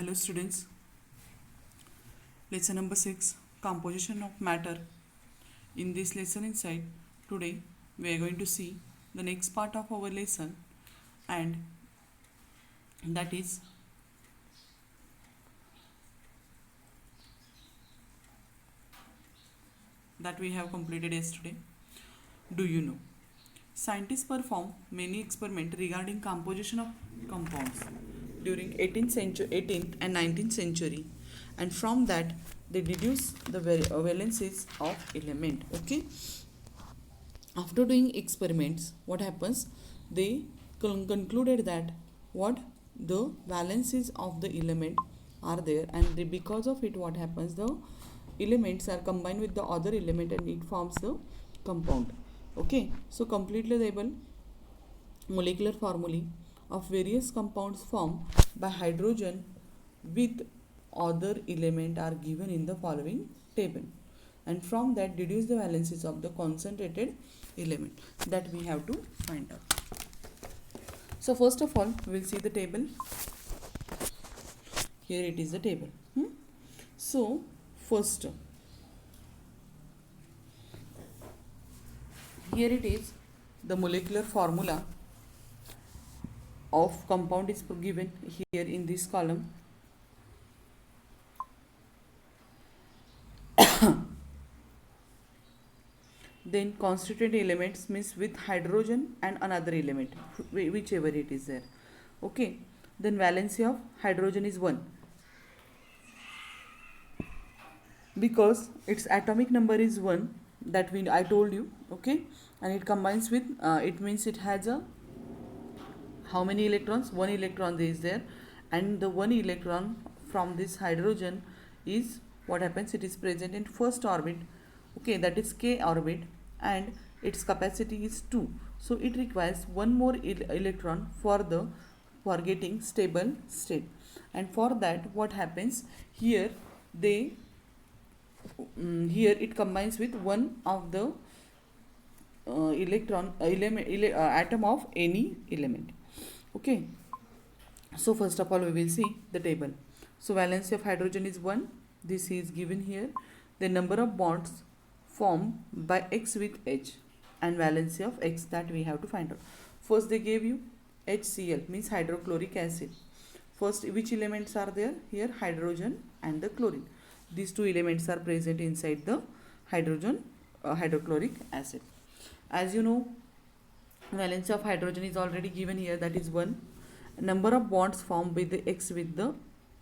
Hello students, lesson number 6, composition of matter. In this lesson inside, today we are going to see the next part of our lesson, and that is that we have completed yesterday. Do you know? Scientists perform many experiments regarding composition of compounds during 18th and 19th century, and from that they deduce the valencies of element. Okay, after doing experiments, what happens? They concluded that what the valencies of the element are there, and because of it, what happens? The elements are combined with the other element and it forms the compound. Okay, so completely label molecular formulae of various compounds formed by hydrogen with other element are given in the following table, and from that deduce the valencies of the concentrated element that we have to find out. So first of all, we will see the table. Here it is the table. So first, here it is the molecular formula of compound is given here in this column. Then constituent elements means with hydrogen and another element, whichever it is there. Okay, then valency of hydrogen is 1 because its atomic number is 1, that I told you. Okay, and it combines with it means it has a how many electrons? 1 electron is there, and the 1 electron from this hydrogen is what happens? It is present in first orbit. Okay, that is k orbit, and its capacity is 2. So it requires one more electron for getting stable state, and for that what happens? Here here it combines with one of the atom of any element. Okay, so first of all we will see the table. So valency of hydrogen is 1, this is given here. The number of bonds formed by X with H, and valency of X, that we have to find out. First they gave you HCl, means hydrochloric acid. First, which elements are there? Here hydrogen and the chlorine. These two elements are present inside the hydrochloric acid. As you know, valence of hydrogen is already given here, that is 1. Number of bonds formed with the X with the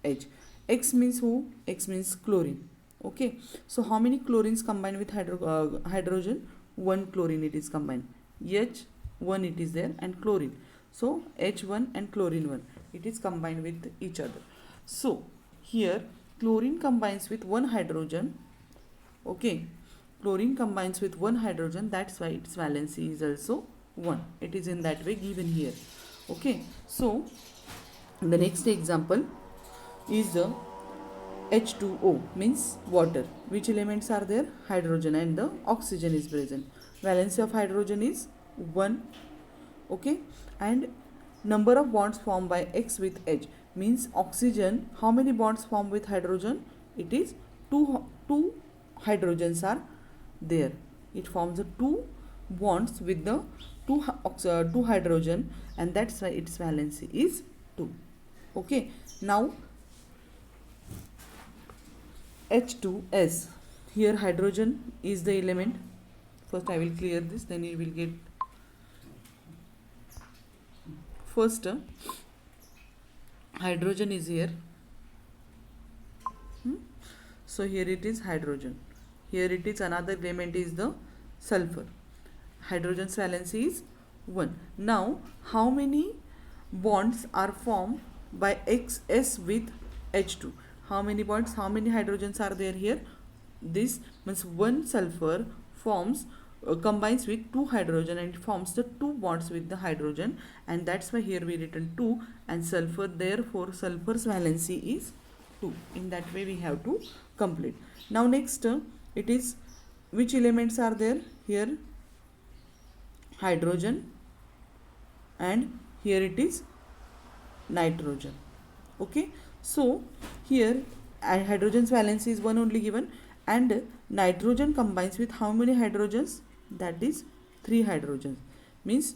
H. X means who? X means chlorine. Okay, so how many chlorines combined with hydrogen? 1 chlorine it is combined. H1 it is there, and chlorine. So H1 and chlorine 1, it is combined with each other. So here chlorine combines with 1 hydrogen. Okay, chlorine combines with 1 hydrogen, that's why its valency is also 1. It is in that way given here. Okay, so the next example is the H2O, means water. Which elements are there? Hydrogen and the oxygen is present. Valency of hydrogen is 1. Okay, and number of bonds formed by X with H, means oxygen, how many bonds formed with hydrogen? It is 2 hydrogens are there. It forms the 2 bonds with the 2 hydrogen, and that's why its valency is 2. Okay, now H2S, here hydrogen is the element. First I will clear this, then you will get. First hydrogen is here. So here it is hydrogen. Here it is another element is the sulfur. Hydrogen's valency is 1. Now how many bonds are formed by XS with H2? How many bonds? How many hydrogens are there here? This means 1 sulfur forms combines with 2 hydrogen and forms the 2 bonds with the hydrogen, and that's why here we written 2 and sulfur, therefore sulfur's valency is 2. In that way we have to complete. Now next it is which elements are there? Here hydrogen, and here it is nitrogen. Okay, So here hydrogen's valency is 1 only given, and nitrogen combines with how many hydrogens? That is 3 hydrogens. Means,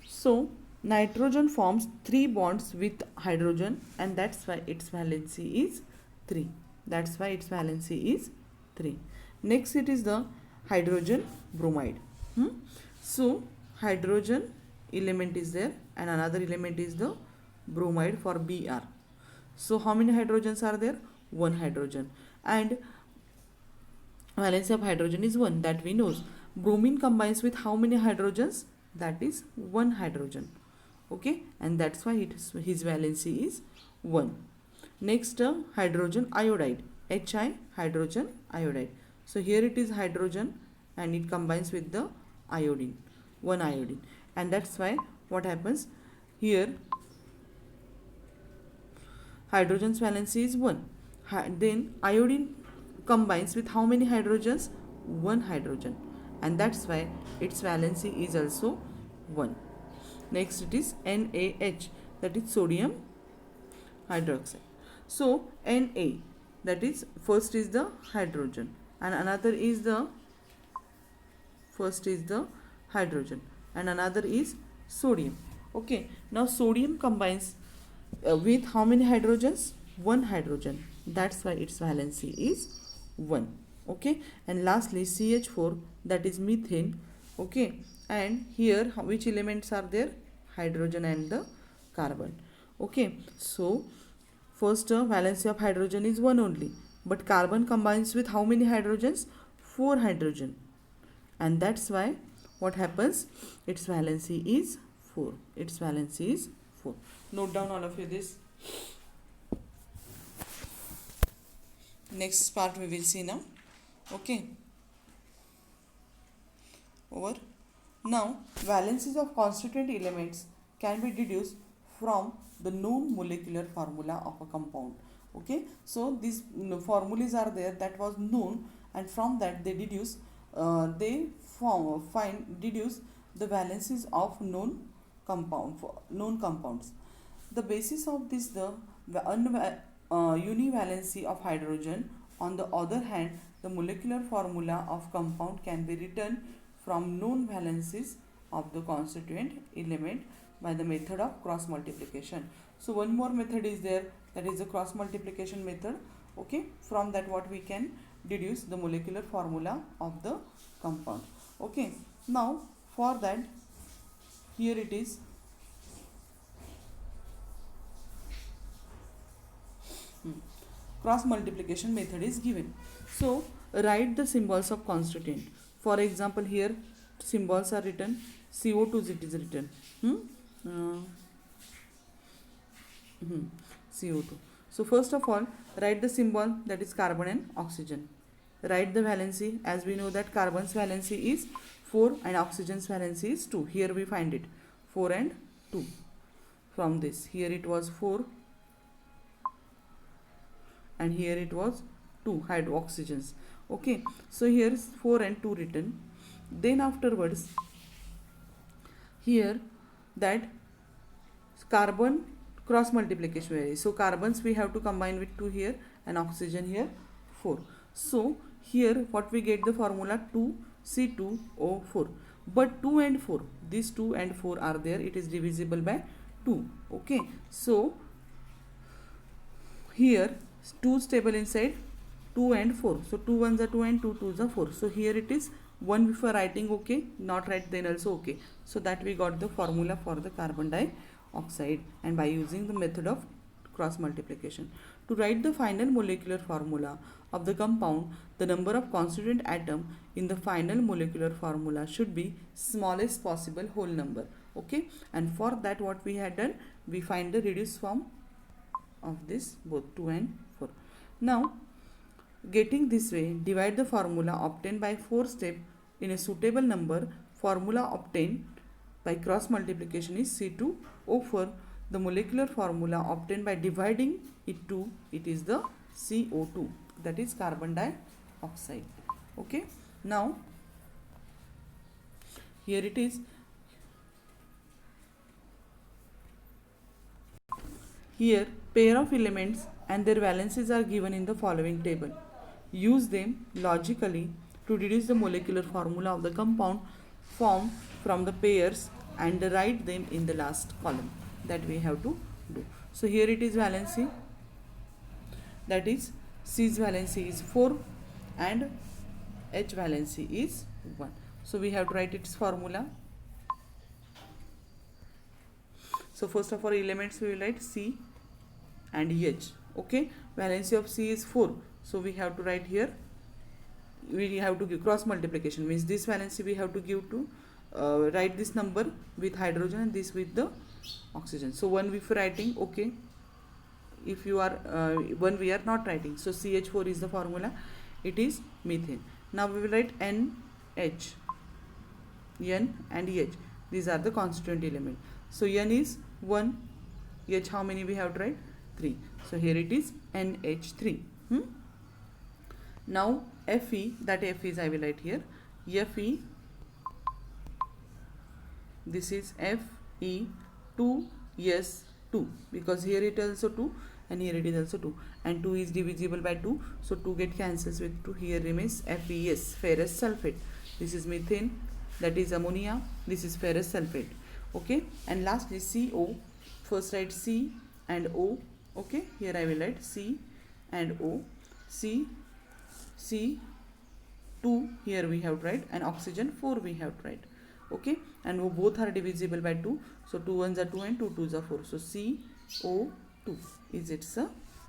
so nitrogen forms 3 bonds with hydrogen, and that's why its valency is 3. That's why its valency is 3. Next, it is the hydrogen bromide. So hydrogen element is there, and another element is the bromide for Br. So how many hydrogens are there? 1 hydrogen, and valency of hydrogen is 1, that we know. Bromine combines with how many hydrogens? That is 1 hydrogen. Okay, and that's why his valency is 1. Next, hydrogen iodide, Hi, hydrogen iodide. So here it is hydrogen and it combines with the iodine, 1 iodine, and that's why what happens here, hydrogen's valency is 1. Then iodine combines with how many hydrogens? 1 hydrogen, and that's why its valency is also 1. Next, it is NaH, that is sodium hydroxide. So Na, that is, first is the hydrogen and another is the hydrogen and another is sodium. Okay, now sodium combines with how many hydrogens? 1 hydrogen, that's why its valency is 1. Okay, and lastly CH4, that is methane. Okay, and here which elements are there? Hydrogen and the carbon. Okay, so first, valency of hydrogen is 1 only, but carbon combines with how many hydrogens? 4 hydrogen, and that's why what happens, its valency is 4. Its valency is 4. Note down all of you this. Next part we will see now. Okay, over. Now valencies of constituent elements can be deduced from the known molecular formula of a compound. Okay, so these formulas are there that was known, and from that they deduce deduce the valencies of known compounds. The basis of this, the univalency of hydrogen. On the other hand, the molecular formula of compound can be written from known valencies of the constituent element by the method of cross multiplication. So one more method is there, that is the cross multiplication method. Okay, from that what we can deduce the molecular formula of the compound. Okay, now for that, here it is. Cross multiplication method is given. So write the symbols of constituent. For example, here symbols are written, CO2 it is written. CO2. So first of all, write the symbol, that is carbon and oxygen. Write the valency, as we know that carbon's valency is 4 and oxygen's valency is 2. Here we find it 4 and 2. From this, here it was 4 and here it was 2 hydroxygens. Okay, so here is 4 and 2 written. Then afterwards, here that carbon cross multiplication varies. So carbons we have to combine with 2 here and oxygen here 4. So here what we get, the formula 2C2O4. But 2 and 4, these 2 and 4 are there, it is divisible by 2. Okay, so here 2 stable inside 2 and 4. So 2 ones are 2 and 2 twos are 4. So here it is 1 before writing, okay, not write then also okay. So that we got the formula for the carbon dioxide, and by using the method of cross multiplication. To write the final molecular formula of the compound, the number of constituent atom in the final molecular formula should be smallest possible whole number. Okay, and for that what we had done, we find the reduced form of this both 2 and 4. Now getting this way, divide the formula obtained by 4 step in a suitable number. Formula obtained by cross multiplication is C2O4. The molecular formula obtained by dividing it to it is the CO2, that is carbon dioxide. Okay, now here it is. Here pair of elements and their valences are given in the following table. Use them logically to deduce the molecular formula of the compound formed from the pairs and write them in the last column. That we have to do. So here it is valency, that is C's valency is 4 and H valency is 1. So we have to write its formula. So first of all elements we will write C and H. Okay, valency of C is 4. So we have to write here, we have to give cross multiplication, means this valency we have to give to write this number with hydrogen and this with the oxygen. So one if writing, okay, if you are one we are not writing, so CH4 is the formula, it is methane. Now we will write NH, N and H, these are the constituent element. So N is 1, H how many we have to write? 3. So here it is NH3. Now Fe, that Fe is I will write here, Fe, this is Fe2S2, because here it is also 2 and here it is also 2, and 2 is divisible by 2, so 2 get cancels with 2. Here remains FeS, ferrous sulfate. This is methane, that is ammonia, this is ferrous sulfate. Okay, and lastly CO, first write C and O. Okay, here I will write C and O, C2 here we have to write, and oxygen 4 we have to write. Okay, and both are divisible by 2, so 2 1s are 2 and 2 2s are 4, so CO2 is its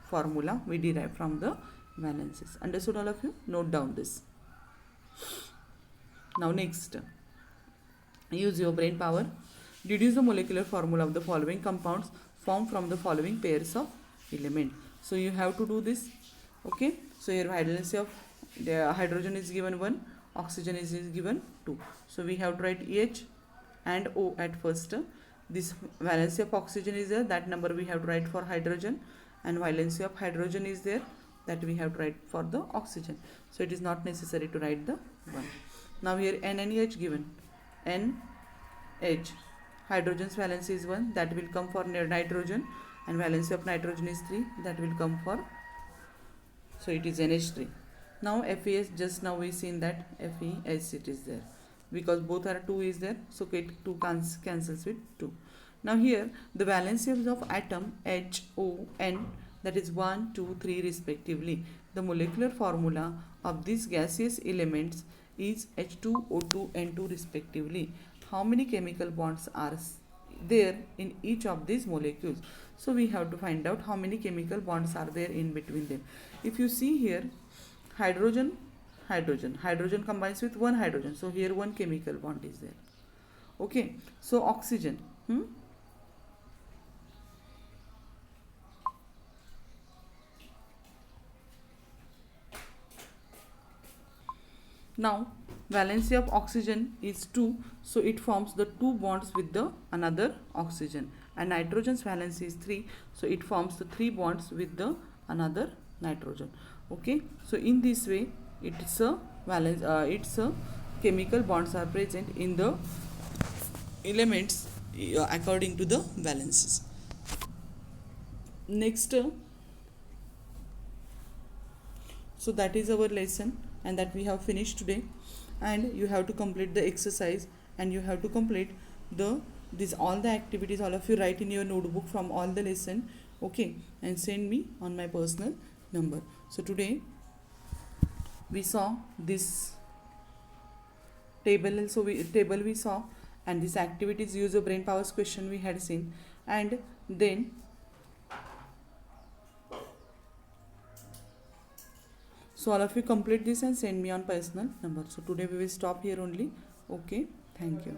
formula we derive from the valences. Understood all of you? Note down this. Now next, use your brain power. Deduce the molecular formula of the following compounds formed from the following pairs of element. So you have to do this. Okay, so here valency of the hydrogen is given 1, oxygen is given 2. So we have to write H and O at first. This valency of oxygen is there, that number we have to write for hydrogen, and valency of hydrogen is there, that we have to write for the oxygen. So it is not necessary to write the 1. Now here N and H given. NH, hydrogen's valency is 1, that will come for nitrogen, and valency of nitrogen is 3, that will come for, so it is NH3. Now FeS, just now we seen that FeS it is there, because both are 2 is there, so get 2 cancels with 2. Now here the valencies of atom H, O, N, that is 1, 2, 3 respectively. The molecular formula of these gaseous elements is H2O2, N2 respectively. How many chemical bonds are there in each of these molecules? So we have to find out how many chemical bonds are there in between them. If you see here, hydrogen combines with one hydrogen, so here one chemical bond is there. Okay, so oxygen, now valency of oxygen is 2, so it forms the 2 bonds with the another oxygen, and nitrogen's valency is 3, so it forms the 3 bonds with the another nitrogen. Okay, so in this way it's a chemical bonds are present in the elements according to the valences. Next, so that is our lesson, and that we have finished today, and you have to complete the exercise, and you have to complete all the activities, all of you write in your notebook from all the lesson. Okay, and send me on my personal number. So today we saw this table, also we saw, and this activities use your brain powers question we had seen, and then so all of you complete this and send me on personal number. So today we will stop here only. Okay, thank you.